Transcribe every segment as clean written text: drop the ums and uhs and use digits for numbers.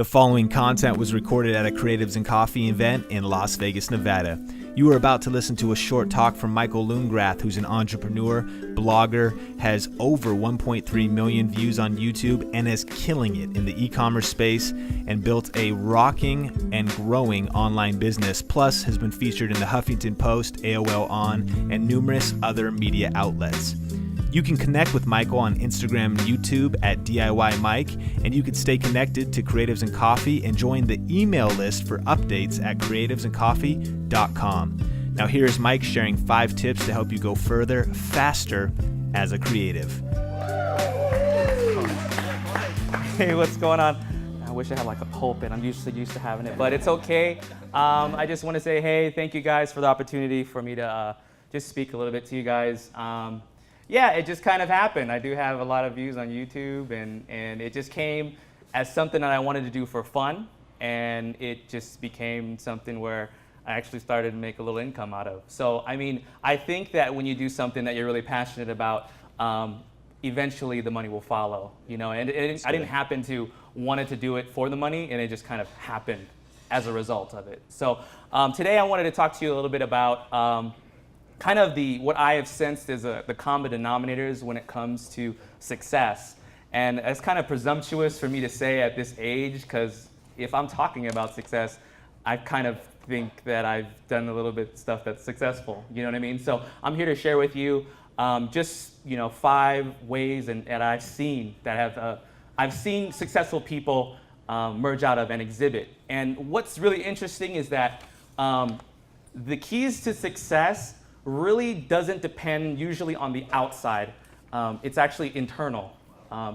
The following content was recorded at a Creatives and Coffee event in Las Vegas, Nevada. You are about to listen to a short talk from Michael Lungrath, who's an entrepreneur, blogger, has over 1.3 million views on YouTube, and is killing it in the e-commerce space and built a rocking and growing online business, plus has been featured in the Huffington Post, AOL On, and numerous other media outlets. You can connect with Michael on Instagram and YouTube at Diymike, and you can stay connected to Creatives and Coffee and join the email list for updates at creativesandcoffee.com. Now here's Mike sharing 5 tips to help you go further, faster as a creative. Hey, what's going on? I wish I had like a pulpit. I'm used to having it, but it's okay. I just want to say, hey, thank you guys for the opportunity for me to just speak a little bit to you guys. Yeah, it just kind of happened. I do have a lot of views on YouTube, and it just came as something that I wanted to do for fun, and it just became something where I actually started to make a little income out of. So, I mean, I think that when you do something that you're really passionate about, eventually the money will follow, you know, and I didn't happen to wanted to do it for the money, and it just kind of happened as a result of it. So today I wanted to talk to you a little bit about kind of what I have sensed is the common denominators when it comes to success. And it's kind of presumptuous for me to say at this age, because if I'm talking about success, I kind of think that I've done a little bit of stuff that's successful, you know what I mean? So I'm here to share with you just 5 ways that I've seen I've seen successful people merge out of and exhibit. And what's really interesting is that the keys to success really doesn't depend usually on the outside. It's actually internal.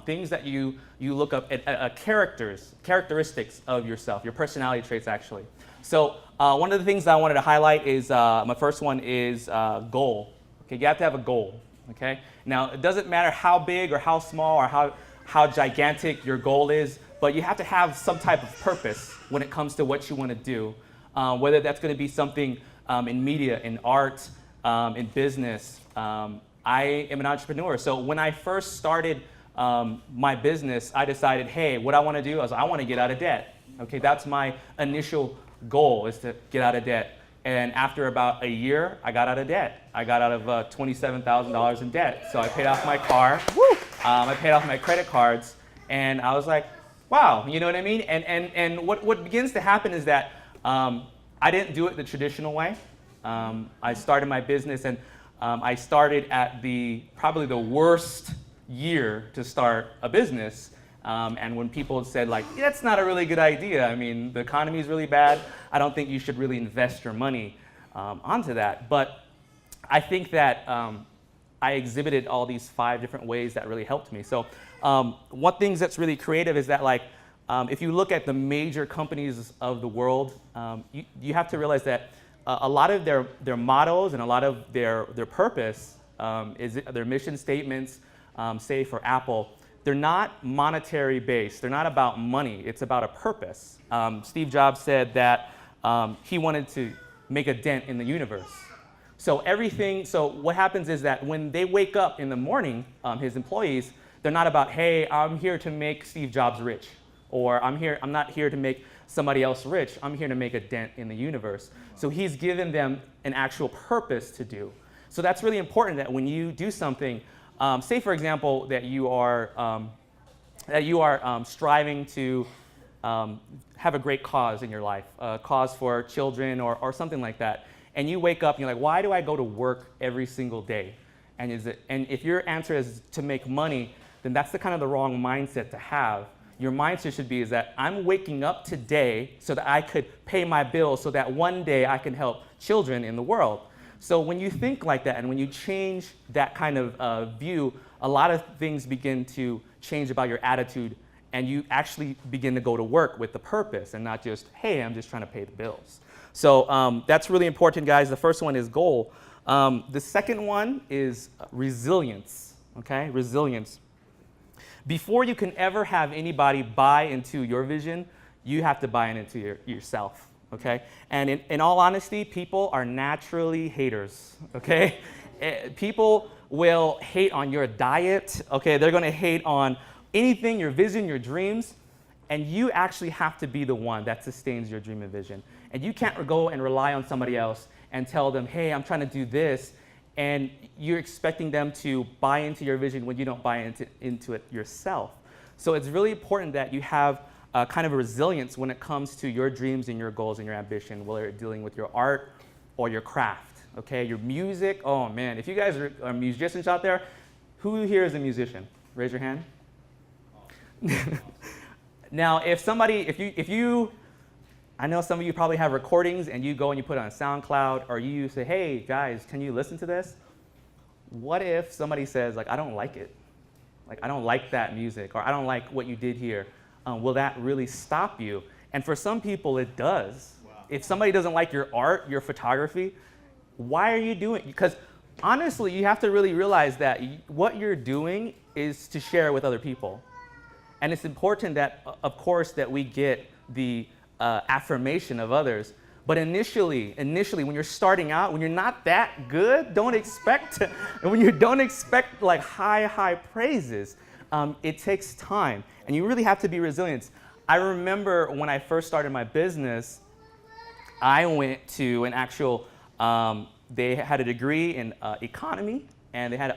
Things that you look up at characteristics of yourself, your personality traits actually. So one of the things that I wanted to highlight is, my first one is goal. Okay, you have to have a goal, okay? Now, it doesn't matter how big or how small or how gigantic your goal is, but you have to have some type of purpose when it comes to what you want to do, whether that's going to be something in media, in art, in business. I am an entrepreneur. So when I first started my business, I decided, hey, what I want to do is I want to get out of debt. Okay, that's my initial goal, is to get out of debt. And after about a year, I got out of debt. I got out of $27,000 in debt. So I paid off my car. I paid off my credit cards. And I was like, wow, you know what I mean? And what begins to happen is that I didn't do it the traditional way. I started my business, and I started at probably the worst year to start a business. And when people said, like, that's not a really good idea. I mean, the economy is really bad. I don't think you should really invest your money onto that. But I think that I exhibited all these 5 different ways that really helped me. So one thing that's really creative is that, like, if you look at the major companies of the world, you have to realize that a lot of their mottos and a lot of their purpose is their mission statements, say for Apple, they're not monetary based. They're not about money. It's about a purpose. Steve Jobs said that he wanted to make a dent in the universe. So what happens is that when they wake up in the morning, his employees, they're not about, hey, I'm here to make Steve Jobs rich, or I'm not here to make somebody else rich. I'm here to make a dent in the universe. So he's given them an actual purpose to do. So that's really important, that when you do something, say for example that you are striving to have a great cause in your life, a cause for children or something like that, and you wake up and you're like, why do I go to work every single day? And if your answer is to make money, then that's the wrong mindset to have. Your mindset should be is that I'm waking up today so that I could pay my bills, so that one day I can help children in the world. So when you think like that, and when you change that kind of view, a lot of things begin to change about your attitude, and you actually begin to go to work with the purpose and not just, hey, I'm just trying to pay the bills. So that's really important, guys. The first one is goal. The second one is resilience, okay? Resilience. Before you can ever have anybody buy into your vision, you have to buy into yourself, okay? And in all honesty, people are naturally haters, okay? People will hate on your diet, okay? They're gonna hate on anything, your vision, your dreams. And you actually have to be the one that sustains your dream and vision. And you can't go and rely on somebody else and tell them, hey, I'm trying to do this, and you're expecting them to buy into your vision when you don't buy into it yourself. So it's really important that you have kind of a resilience when it comes to your dreams and your goals and your ambition, whether you're dealing with your art or your craft, okay? Your music, oh man, if you guys are musicians out there, who here is a musician? Raise your hand. Now, if you, I know some of you probably have recordings and you go and you put it on SoundCloud, or you say, hey guys, can you listen to this? What if somebody says, like, I don't like it? Like, I don't like that music, or I don't like what you did here. Will that really stop you? And for some people, it does. Wow. If somebody doesn't like your art, your photography, why are you doing it? Because honestly, you have to really realize that what you're doing is to share with other people. And it's important that, of course, that we get the affirmation of others. But initially, when you're starting out, when you're not that good, don't expect like high praises. It takes time, and you really have to be resilient. I remember when I first started my business, I went to an actual, they had a degree in economy, and they had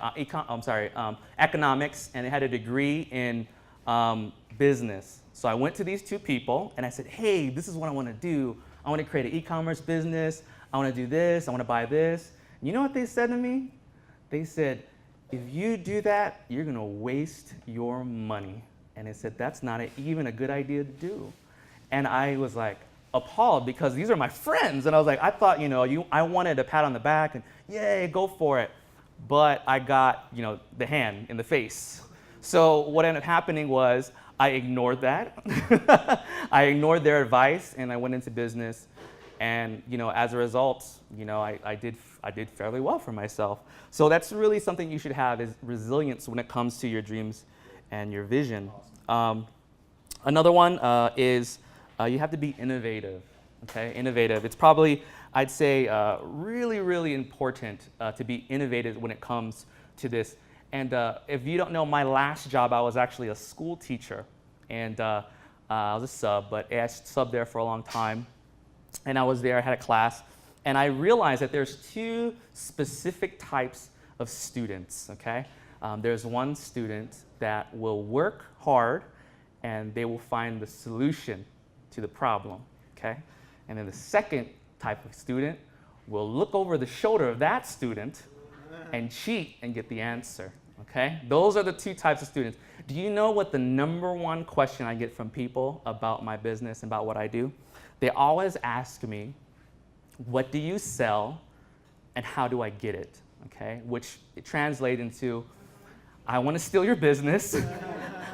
economics, and they had a degree in business. So I went to these two people, and I said, hey, this is what I want to do. I want to create an e-commerce business. I want to do this. I want to buy this. And you know what they said to me? They said, if you do that, you're going to waste your money. And they said, that's not even a good idea to do. And I was like appalled, because these are my friends. And I was like, I thought, I wanted a pat on the back and, yay, go for it. But I got, the hand in the face. So what ended up happening was I ignored that. I ignored their advice, and I went into business. And as a result, I did fairly well for myself. So that's really something you should have, is resilience when it comes to your dreams and your vision. Another one is you have to be innovative. Okay, innovative. It's probably, I'd say, really, really important to be innovative when it comes to this. And if you don't know, my last job, I was actually a school teacher. And I was a sub, but I subbed there for a long time. And I was there, I had a class. And I realized that there's two specific types of students, okay? There's one student that will work hard, and they will find the solution to the problem, okay? And then the second type of student will look over the shoulder of that student and cheat and get the answer, okay? Those are the two types of students. Do you know what the number one question I get from people about my business and about what I do? They always ask me, what do you sell and how do I get it, okay? Which it translates into, I want to steal your business,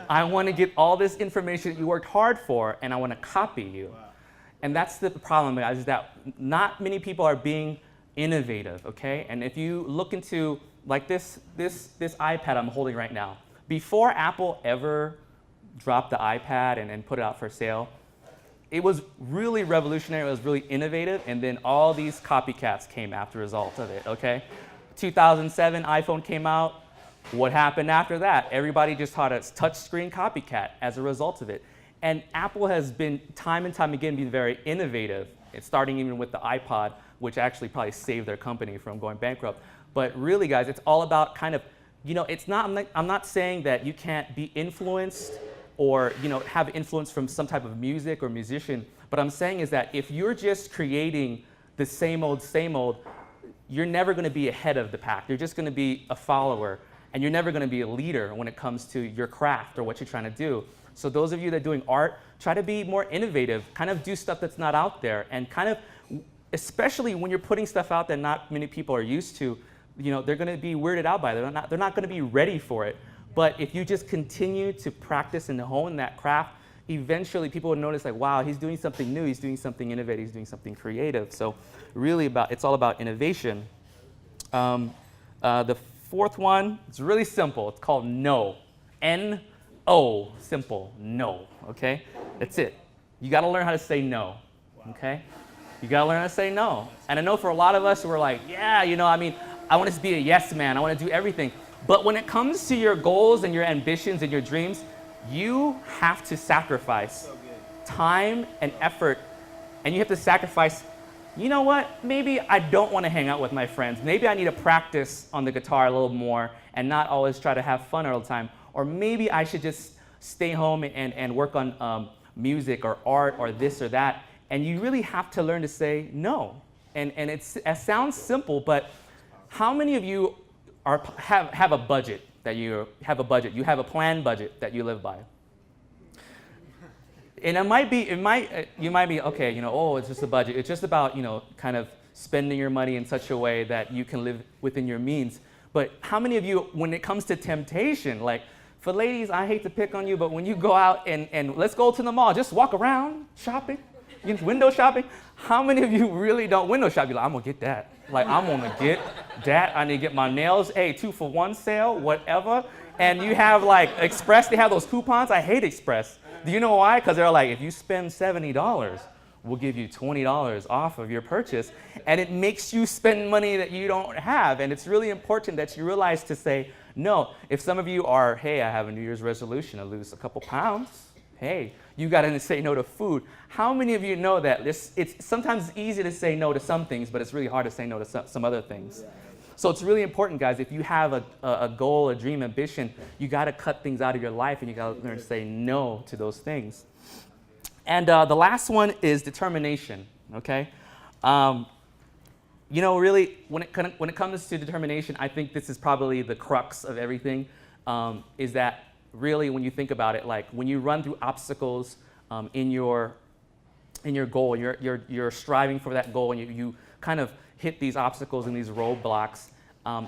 I want to get all this information that you worked hard for, and I want to copy you. Wow. And that's the problem, guys, is that not many people are being innovative, okay? And if you look into, like this iPad I'm holding right now, before Apple ever dropped the iPad and put it out for sale, it was really revolutionary, it was really innovative, and then all these copycats came after result of it, okay? 2007, iPhone came out. What happened after that? Everybody just had a touchscreen copycat as a result of it. And Apple has been, time and time again, being very innovative. It's starting even with the iPod, which actually probably saved their company from going bankrupt. But really, guys, it's all about kind of, it's not, I'm not saying that you can't be influenced or have influence from some type of music or musician. But I'm saying is that if you're just creating the same old, you're never going to be ahead of the pack. You're just going to be a follower, and you're never going to be a leader when it comes to your craft or what you're trying to do. So those of you that are doing art, try to be more innovative, kind of do stuff that's not out there, and kind of, especially when you're putting stuff out that not many people are used to, they're going to be weirded out by it. They're not going to be ready for it. But if you just continue to practice and hone that craft, eventually people will notice, like, wow, he's doing something new, he's doing something innovative, he's doing something creative. So really it's all about innovation. The fourth one, it's really simple. It's called no. N-O, simple, no, okay? That's it. You gotta learn how to say no, okay? You gotta learn how to say no. And I know for a lot of us, we're like, yeah, I want to be a yes man, I want to do everything. But when it comes to your goals and your ambitions and your dreams, you have to sacrifice time and effort, and you have to sacrifice, you know what, maybe I don't want to hang out with my friends. Maybe I need to practice on the guitar a little more and not always try to have fun all the time. Or maybe I should just stay home and work on music or art or this or that. And you really have to learn to say no. And it sounds simple, but how many of you have a budget that you have a planned budget that you live by? And you might be, okay, oh, it's just a budget. It's just about, kind of spending your money in such a way that you can live within your means. But how many of you, when it comes to temptation, like for ladies, I hate to pick on you, but when you go out and let's go to the mall, just walk around shopping, window shopping. How many of you really don't window shop? You're like, I'm gonna get that. Like, I'm gonna get that. I need to get my nails, 2-for-1 sale, whatever. And you have like Express, they have those coupons. I hate Express. Do you know why? Because they're like, if you spend $70, we'll give you $20 off of your purchase. And it makes you spend money that you don't have. And it's really important that you realize to say no. If some of you are, hey, I have a New Year's resolution to lose a couple pounds, hey, you got to say no to food. How many of you know that it's sometimes easy to say no to some things, but it's really hard to say no to some other things? So it's really important, guys, if you have a goal, a dream, ambition, you got to cut things out of your life and you got to learn to say no to those things. And the last one is determination, okay? Really, when it comes to determination, I think this is probably the crux of everything, is that really when you think about it, like when you run through obstacles in your goal, you're striving for that goal and you kind of hit these obstacles and these roadblocks,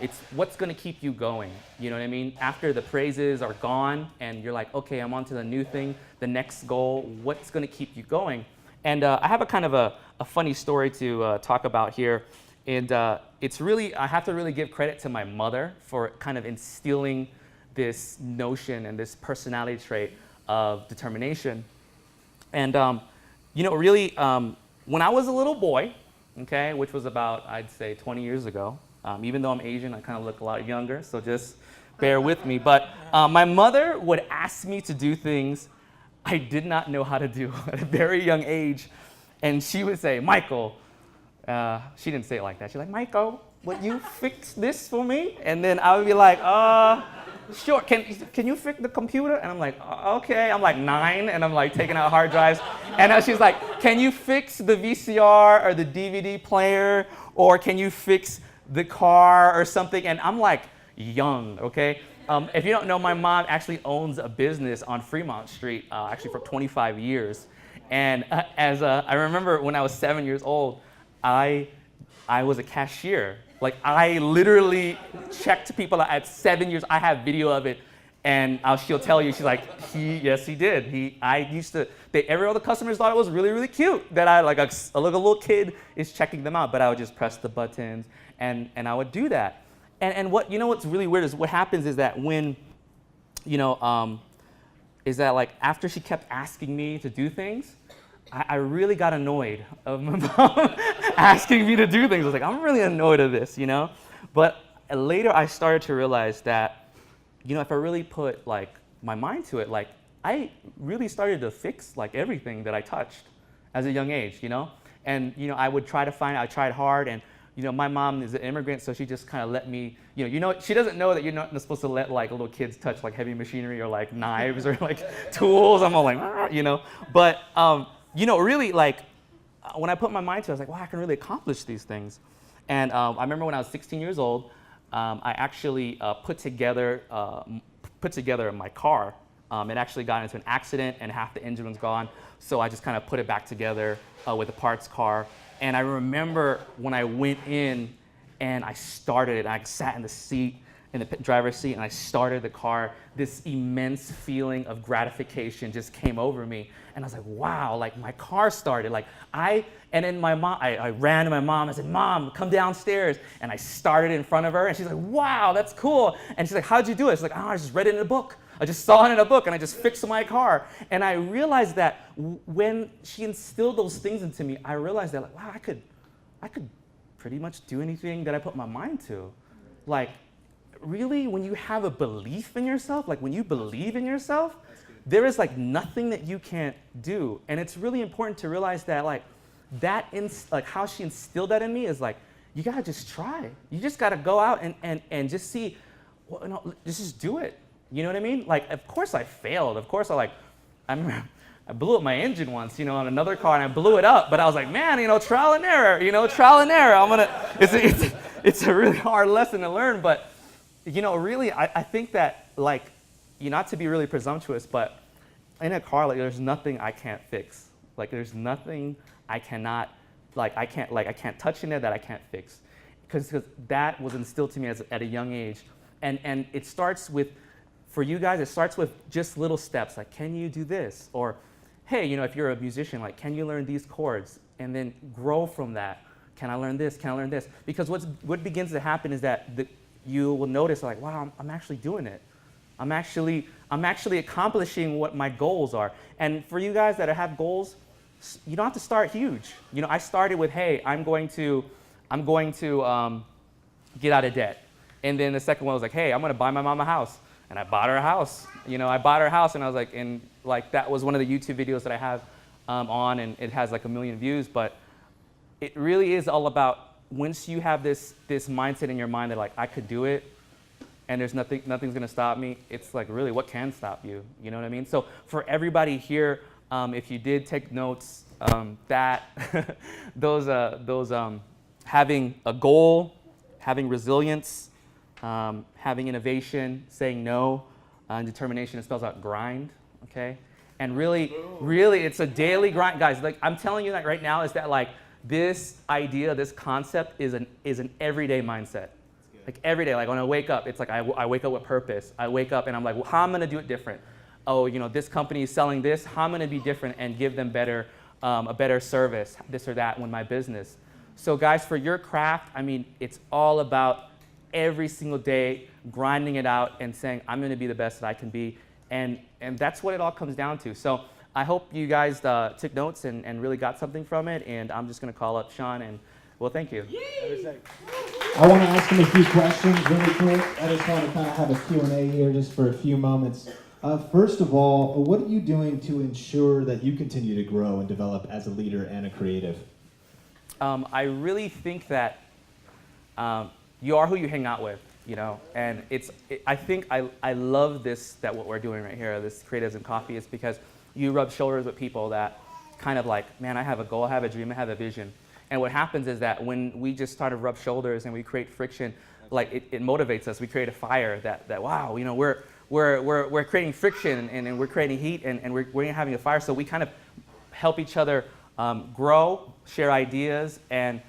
it's what's going to keep you going. You know what I mean? After the praises are gone and you're like, okay, I'm on to the new thing, the next goal, what's going to keep you going? And I have a kind of a funny story to talk about here. And it's really, I have to really give credit to my mother for kind of instilling this notion and this personality trait of determination. And, really, when I was a little boy, okay, which was about, I'd say, 20 years ago. Even though I'm Asian, I kind of look a lot younger, so just bear with me. But my mother would ask me to do things I did not know how to do at a very young age. And she would say, Michael, she didn't say it like that. She's like, Michael, would you fix this for me? And then I would be like, sure, can you fix the computer? And I'm like, okay. I'm like 9, and I'm like taking out hard drives. And she's like, can you fix the VCR or the DVD player? Or can you fix the car or something? And I'm like young, okay? If you don't know, my mom actually owns a business on Fremont Street, actually for 25 years. And I remember when I was 7 years old, I was a cashier. Like, I literally checked people at 7 years. I have video of it, and she'll tell you, she's like, yes, he did. Every other customers thought it was really, really cute that I, like a little kid is checking them out, but I would just press the buttons, and I would do that. And what's really weird is what happens is that when, is that like after she kept asking me to do things, I really got annoyed of my mom asking me to do things. I was like, I'm really annoyed of this, But later I started to realize that, if I really put like my mind to it, like I really started to fix like everything that I touched as a young age, And, I would try to find, I tried hard, and, my mom is an immigrant, so she just kind of let me, she doesn't know that you're not supposed to let like little kids touch like heavy machinery or like knives or like tools. I'm all like, But, really, like, when I put my mind to it, I was like, wow, I can really accomplish these things. And I remember when I was 16 years old, I actually put together my car. It actually got into an accident, and half the engine was gone. So I just kind of put it back together with a parts car. And I remember when I went in and I started it, I sat in the seat, in the driver's seat, and I started the car, this immense feeling of gratification just came over me. And I was like, wow, like my car started. And then my mom, I ran to my mom. I said, Mom, come downstairs. And I started in front of her, and she's like, wow, that's cool. And she's like, how'd you do it? She's like, I just read it in a book. I just saw it in a book, and I just fixed my car. And I realized that when she instilled those things into me, I realized that, like, wow, I could pretty much do anything that I put my mind to. Like, really, when you have a belief in yourself, like when you believe in yourself, there is like nothing that you can't do. And it's really important to realize that like how she instilled that in me is like, you gotta just try. You just gotta go out and just see, well, no, just do it. You know what I mean? Like, of course I failed. Of course I remember I blew up my engine once, on another car, and I blew it up. But I was like, man, trial and error, trial and error. It's a really hard lesson to learn. But, really, I think that, like, not to be really presumptuous, but in a car, like, there's nothing I can't fix. Like, there's nothing I can't touch in there that I can't fix. Because that was instilled to me at a young age. And it starts with, for you guys, it starts with just little steps, like, can you do this? Or, hey, if you're a musician, like, can you learn these chords? And then grow from that. Can I learn this? Can I learn this? Because what begins to happen is that you will notice, like, wow, I'm actually doing it. I'm actually accomplishing what my goals are. And for you guys that have goals, you don't have to start huge. I started with, hey, I'm going to get out of debt. And then the second one was like, hey, I'm going to buy my mom a house. And I bought her a house. I bought her a house, and I was like, that was one of the YouTube videos that I have on, and it has like 1 million views. But it really is all about, once you have this mindset in your mind that like, I could do it, and there's nothing's gonna stop me. It's like, really, what can stop you? You know what I mean? So for everybody here, if you did take notes, that those having a goal, having resilience, having innovation, saying no, and determination, it spells out grind, okay? And really, it's a daily grind. Guys, like, I'm telling you that right now is that, like, this idea, this concept is an everyday mindset. Like, every day, like, when I wake up, it's like I wake up with purpose. I wake up and I'm like, well, how am I gonna do it different? Oh, this company is selling this, how am I gonna be different and give them a better service, this or that, in my business? So guys, for your craft, it's all about every single day grinding it out and saying, I'm going to be the best that I can be. And that's what it all comes down to. So I hope you guys took notes and really got something from it. And I'm just going to call up Sean, and well, thank you. I want to ask him a few questions really quick. I just want to kind of have a Q&A here just for a few moments. First of all, what are you doing to ensure that you continue to grow and develop as a leader and a creative? I really think that you are who you hang out with, and I think I love this, that what we're doing right here, this Creatives and Coffee, is because you rub shoulders with people that kind of like, man, I have a goal, I have a dream, I have a vision. And what happens is that when we just start to rub shoulders and we create friction, like it motivates us. We create a fire that wow, we're creating friction and we're creating heat and we're having a fire. So we kind of help each other grow, share ideas, and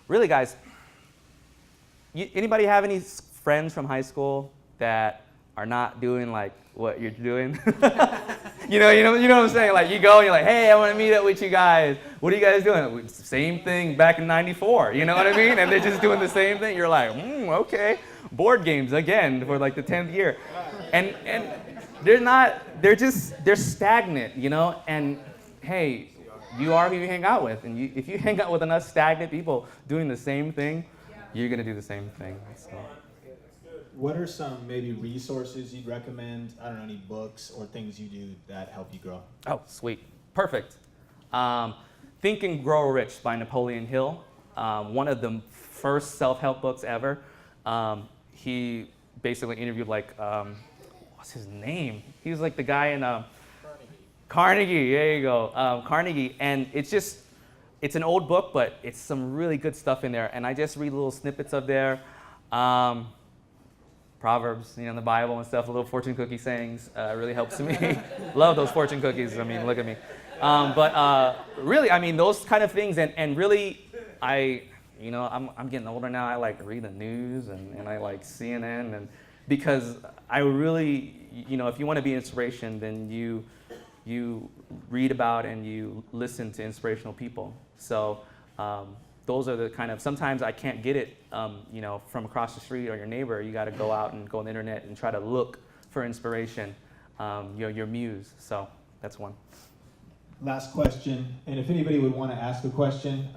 really, guys, anybody have any friends from high school that are not doing like what you're doing? you know what I'm saying? Like, you go and you're like, hey, I want to meet up with you guys. What are you guys doing? Same thing back in '94. You know what I mean? And they're just doing the same thing. You're like, okay, board games again for like the 10th year, and they're stagnant, And hey, you are who you hang out with, and if you hang out with enough stagnant people doing the same thing, you're gonna do the same thing. So. What are some maybe resources you'd recommend? I don't know, any books or things you do that help you grow? Oh, sweet, perfect. Think and Grow Rich by Napoleon Hill, one of the first self-help books ever. He basically interviewed what's his name? He was like the guy in Carnegie, there you go, Carnegie, and it's an old book, but it's some really good stuff in there, and I just read little snippets of there. Proverbs, the Bible and stuff, little fortune cookie sayings really helps me. Love those fortune cookies, look at me. But really, those kind of things, and really, I'm getting older now, I like read the news, and I like CNN, and because I really, if you want to be inspiration, then you read about and you listen to inspirational people. So those are the kind of, sometimes I can't get it, from across the street or your neighbor. You got to go out and go on the internet and try to look for inspiration, your muse. So that's one. Last question, and if anybody would want to ask a question,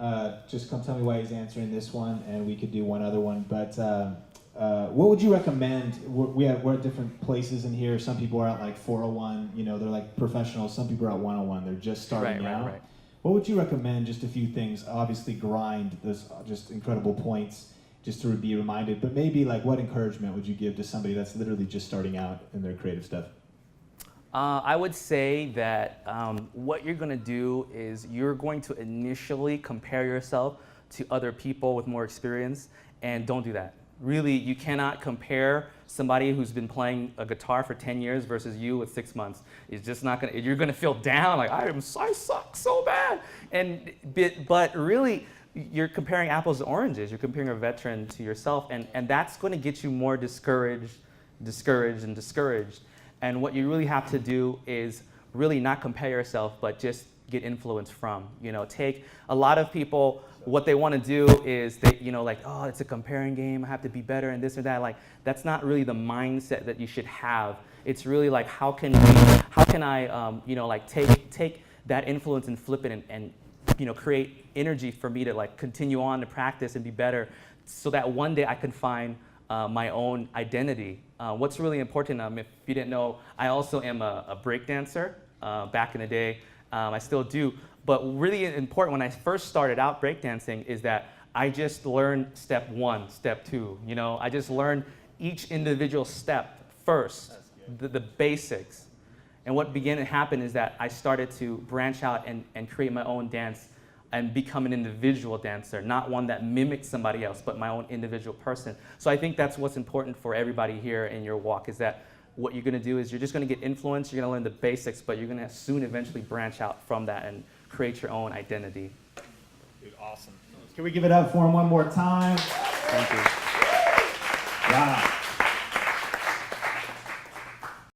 just come tell me why he's answering this one, and we could do one other one. But what would you recommend? We're at different places in here. Some people are at like 401, they're like professionals. Some people are at 101, they're just starting out. Right. What would you recommend? Just a few things. Obviously, grind. There's just incredible points just to be reminded. But maybe like what encouragement would you give to somebody that's literally just starting out in their creative stuff? I would say that what you're going to do is you're going to initially compare yourself to other people with more experience, and don't do that. Really, you cannot compare somebody who's been playing a guitar for 10 years versus you with 6 months. It's just not gonna, you're gonna feel down, like I suck so bad. But really, you're comparing apples to oranges. You're comparing a veteran to yourself, and that's gonna get you more discouraged. And what you really have to do is really not compare yourself, but just get influence from. Take a lot of people, what they want to do is they, like, oh, it's a comparing game, I have to be better and this or that. Like, that's not really the mindset that you should have. It's really like, how can I, like take that influence and flip it and create energy for me to like continue on to practice and be better, so that one day I can find my own identity. What's really important, if you didn't know, I also am a break dancer. Back in the day, I still do. But really important when I first started out breakdancing is that I just learned step 1, step 2. I just learned each individual step first, the basics. And what began to happen is that I started to branch out and create my own dance and become an individual dancer, not one that mimics somebody else, but my own individual person. So I think that's what's important for everybody here in your walk, is that what you're gonna do is you're just gonna get influence, you're gonna learn the basics, but you're gonna soon eventually branch out from that and create your own identity. Dude, awesome. Can we give it up for him one more time? Thank you. Wow.